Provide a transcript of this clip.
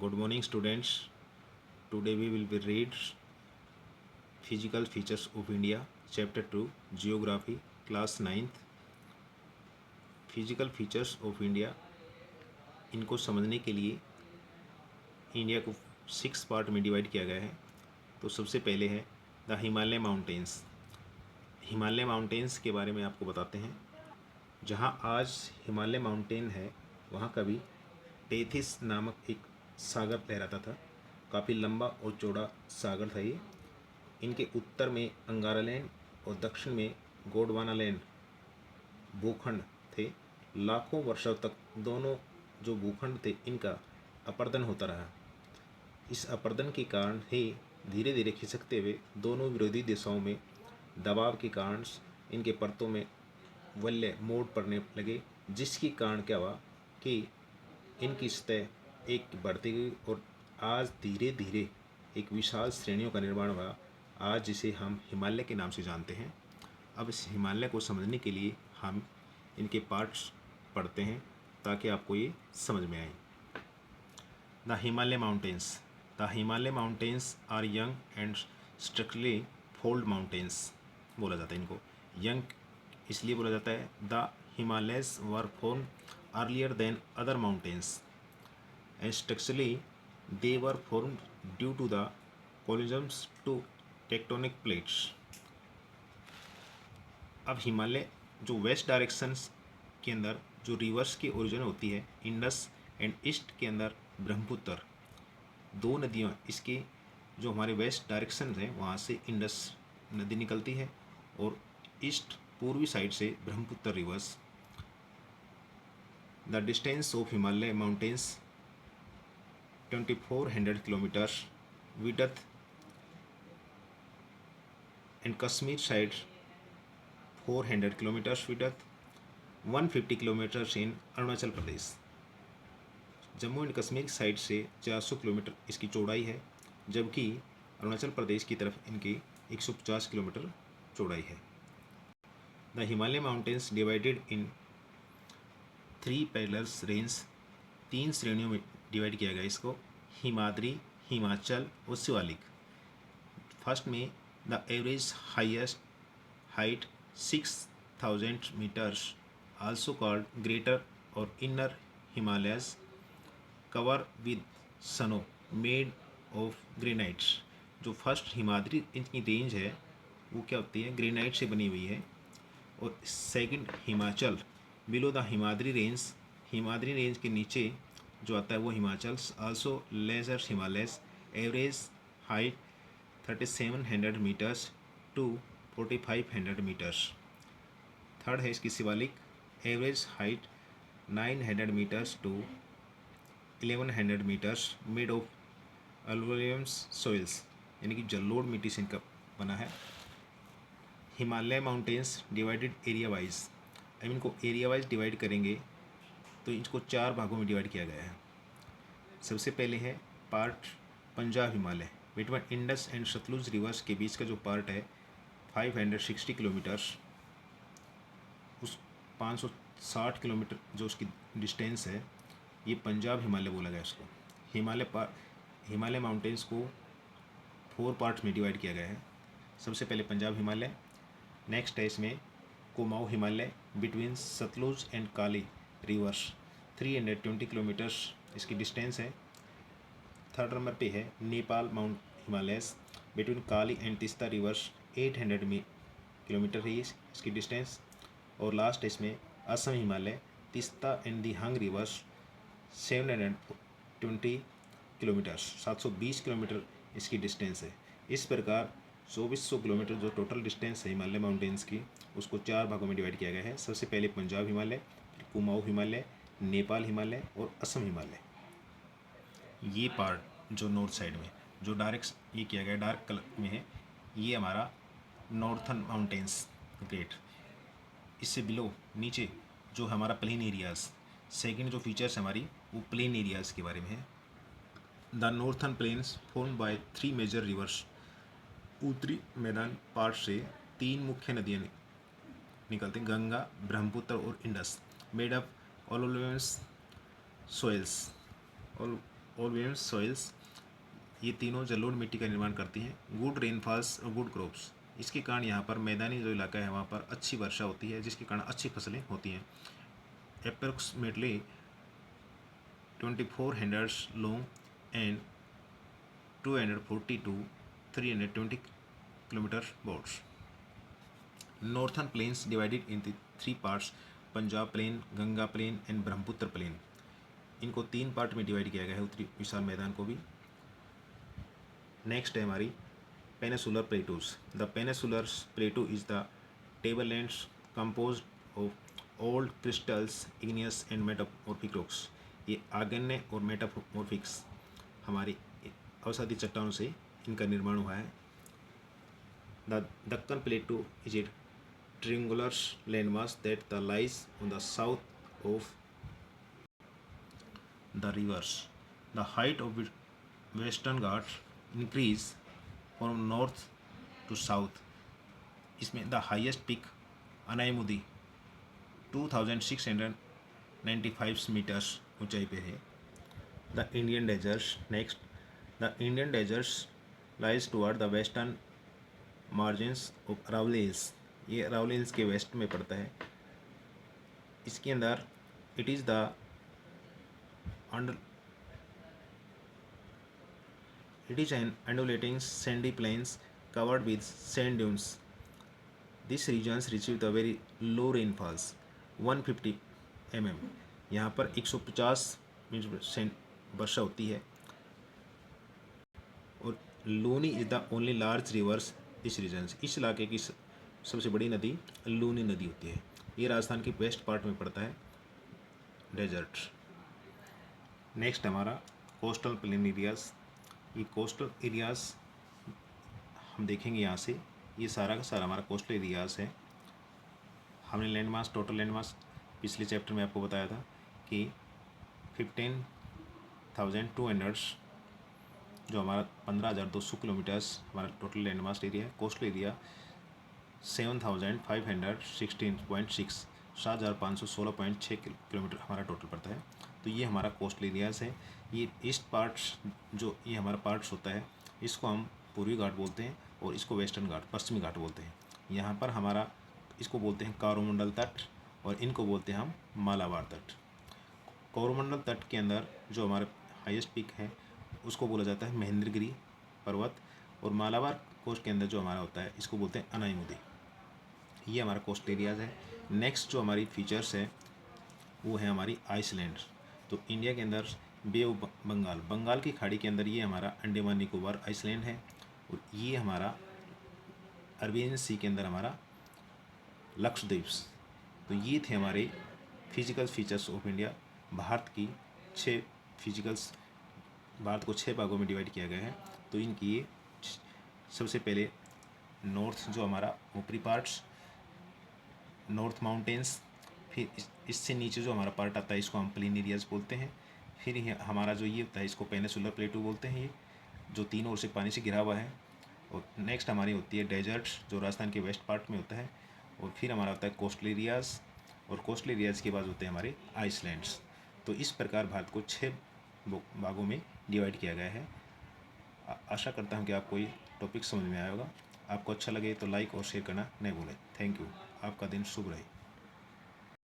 Good morning, students. Today we will be read Physical Features of India, Chapter 2, Geography, Class 9th. Physical Features of India, इनको समझने के लिए India को 6 part में divide किया गया है। तो सबसे पहले है the Himalaya mountains. Himalaya mountains के बारे में आपको बताते हैं। जहाँ आज हिमालय माउंटेन है, वहाँ कभी टेथिस नामक एक सागर लहराता था। काफ़ी लंबा और चौड़ा सागर था ये। इनके उत्तर में अंगारा लैंड और दक्षिण में गोंडवाना लैंड भूखंड थे। लाखों वर्षों तक दोनों जो भूखंड थे इनका अपर्दन होता रहा। इस अपर्दन के कारण ही धीरे धीरे खिसकते हुए दोनों विरोधी दिशाओं में दबाव के कारण इनके परतों में वलय मोड़ पड़ने लगे, जिसके कारण क्या हुआ कि इनकी सतह एक बढ़ती गई और आज धीरे धीरे एक विशाल श्रेणियों का निर्माण हुआ, आज जिसे हम हिमालय के नाम से जानते हैं। अब इस हिमालय को समझने के लिए हम इनके पार्ट्स पढ़ते हैं ताकि आपको ये समझ में आए। The Himalaya mountains. The Himalaya mountains are young and structurally fold mountains बोला जाता है इनको। यंग इसलिए बोला जाता है the Himalayas were form earlier than other mountains and structurally they were formed due to the collisions to tectonic plates। अब हिमालय जो वेस्ट डायरेक्शंस के अंदर जो रिवर्स की ओरिजिन होती है इंडस एंड ईस्ट के अंदर ब्रह्मपुत्र, दो नदियाँ इसके जो हमारे वेस्ट डायरेक्शन हैं वहाँ से इंडस नदी निकलती है और ईस्ट पूर्वी साइड से Brahmaputra reverse. The distance of Himalaya mountains 2400 kilometers width and Kashmir side 400 kilometers width, 150 kilometers in Arunachal Pradesh. Jammu and Kashmir की साइड से 400 किलोमीटर इसकी चौड़ाई है, जबकि अरुणाचल प्रदेश की तरफ इनकी 150 किलोमीटर चौड़ाई है। The Himalaya mountains divided in 3 parallel range, 3 श्रेणियों में डिवाइड किया गया इसको, हिमाद्री, हिमाचल और शिवालिक। फर्स्ट में the average highest height 6000 metres also called greater और inner Himalayas cover with snow made of granites. जो फर्स्ट हिमाद्री इनकी रेंज है वो क्या होती है, ग्रेनाइट से बनी हुई है। और second Himachal below the Himadri range, Himadri range के नीचे जो आता है वो Himachal also lesser Himalayas average height 3700 metres to 4500 metres. Third है इसकी Shivalik, average height 900 metres to 1100 metres, made of alluviums soils, यानी कि जलोढ़ मिट्टी से इनका बना है। Himalaya mountains divided area wise. अब इनको एरिया वाइज डिवाइड करेंगे तो इसको 4 भागों में डिवाइड किया गया है। सबसे पहले है part Punjab Himalaya, between Indus and Sutlej rivers के बीच का जो पार्ट है 560 किलोमीटर्स, उस 560 किलोमीटर जो उसकी डिस्टेंस है ये पंजाब हिमालय बोला गया उसको। हिमालय माउंटेन्स को 4 पार्ट्स में डिवाइड किया गया है। सबसे पहले पंजाब हिमालय, नेक्स्ट है इसमें Kumaon Himalaya between Sutlej and Kali rivers 320 kilometres इसकी डिस्टेंस है। थर्ड नंबर पे है Nepal mount Himalayas between Kali and Teesta rivers 800 kilometre है इसकी डिस्टेंस। और लास्ट इसमें Assam Himalaya Teesta and Dihang rivers 720 kilometres, 720 kilometre इसकी डिस्टेंस है। इस प्रकार 2400 किलोमीटर जो टोटल डिस्टेंस है हिमालय माउंटेन्स की उसको 4 भागों में डिवाइड किया गया है। सबसे पहले पंजाब हिमालय, फिर कुमाऊँ हिमालय, नेपाल हिमालय और असम हिमालय। ये पार्ट जो नॉर्थ साइड में जो डायरेक्ट ये किया गया डार्क कलर में है, ये हमारा नॉर्थन माउंटेन्स ग्रेट। इससे बिलो नीचे जो हमारा प्लेन एरियाज़, सेकंड जो फीचर्स हमारी वो प्लेन एरियाज़ के बारे में है। The northern plains formed by 3 major rivers. उत्तरी मैदान पार्ट से 3 मुख्य नदियाँ निकलती हैं, गंगा, ब्रह्मपुत्र और इंडस, मेड अप ऑलोलुएंस सोइल्स। और ऑलवेम सॉइल्स, ये तीनों जलोढ़ मिट्टी का निर्माण करती हैं। गुड रेनफॉल्स और गुड क्रॉप्स, इसके कारण यहाँ पर मैदानी जो इलाका है वहाँ पर अच्छी वर्षा होती है, जिसके कारण अच्छी फसलें होती हैं। Approximately 24 handers long and 240 to 320 kilometer boards. Northern plains divided into 3 parts, Punjab plain, Ganga plain and Brahmaputra plain. इनको 3 पार्ट में डिवाइड किया गया है, उत्तरी विशाल मैदान को भी। नेक्स्ट है हमारी peninsular plateaus. The peninsular plateau is the tablelands composed of old crystals, igneous and metamorphic rocks. ये आग्नेय और मेटामॉर्फिक्स हमारी अवसादी चट्टानों से इनका निर्माण हुआ है। The Deccan प्लेटू is a triangular landmass that lies on the south of the rivers. The height of Western Ghats increase from north to south. इसमें the highest peak Anamudi 2695 metres ऊंचाई पे है। The Indian deserts next. The Indian deserts lies toward the western margins of Aravalli Hills. ये Aravalli hills के waste में पड़ता है। इसके अंदर it is the an undulating sandy plains covered with sand dunes. This regions receive the very low rainfalls 150 mm. यहाँ पर 150 millimetre वर्षा होती है। और Luni is the only large rivers this regions. इस इलाके की सबसे बड़ी नदी लूनी नदी होती है। ये राजस्थान के वेस्ट पार्ट में पड़ता है, डेजर्ट। नेक्स्ट हमारा कोस्टल प्लेन एरियाज़। ये कोस्टल एरियाज़ हम देखेंगे यहाँ से, ये सारा का सारा हमारा कोस्टल एरियाज़ है। हमने land mass, total land mass पिछले चैप्टर में आपको बताया था कि 15,200 जो हमारा 15,200 किलोमीटर्स हमारा टोटल लैंड मास एरिया है। कोस्टल एरिया 7,516.6 7,516.6 किलोमीटर हमारा टोटल पड़ता है। तो ये हमारा कोस्टल एरियाज़ है। ये ईस्ट पार्ट्स जो ये हमारा पार्ट्स होता है, इसको हम पूर्वी घाट बोलते हैं और इसको वेस्टर्न घाट, पश्चिमी घाट बोलते हैं। यहाँ पर हमारा इसको बोलते हैं कोरोमंडल तट और इनको बोलते हैं हम मालाबार तट। कोरोमंडल तट के अंदर जो हमारा हाईएस्ट पीक है उसको बोला जाता है महेंद्रगिरी पर्वत, और मालाबार कोस्ट के अंदर जो हमारा होता है इसको बोलते हैं अनाईमुदी। ये हमारा कोस्ट एरियाज़ है। नेक्स्ट जो हमारी फीचर्स है वो है हमारी आइसलैंड। तो इंडिया के अंदर बे ऑफ बंगाल, बंगाल की खाड़ी के अंदर ये हमारा अंडमान निकोबार आइसलैंड है, और ये हमारा अरेबियन सी के अंदर हमारा लक्षद्वीप। तो ये थे हमारे physical features of India. Bharat की 6 फिजिकल्स, भारत को 6 भागों में डिवाइड किया गया है। तो इनकी ये सबसे पहले नॉर्थ जो हमारा ऊपरी पार्ट्स, नॉर्थ माउंटेन्स, फिर इससे नीचे जो हमारा पार्ट आता है इसको हम प्लेन एरियाज बोलते हैं। फिर हमारा जो ये होता है इसको पेनिसुलर प्लेटू बोलते हैं, ये जो तीनों ओर से पानी से घिरा हुआ है। और नेक्स्ट हमारी होती है डेजर्ट्स जो राजस्थान के वेस्ट पार्ट में होता है। और फिर हमारा होता है कोस्टल एरियाज़, और कोस्टल एरियाज़ के बाद होते हैं हमारे आइसलैंड्स। तो इस प्रकार भारत को 6 भागों में डिवाइड किया गया है। आशा करता हूँ कि आपको ये टॉपिक समझ में आया होगा। आपको अच्छा लगे तो लाइक और शेयर करना नहीं भूलें। Thank you. आपका दिन शुभ रहे।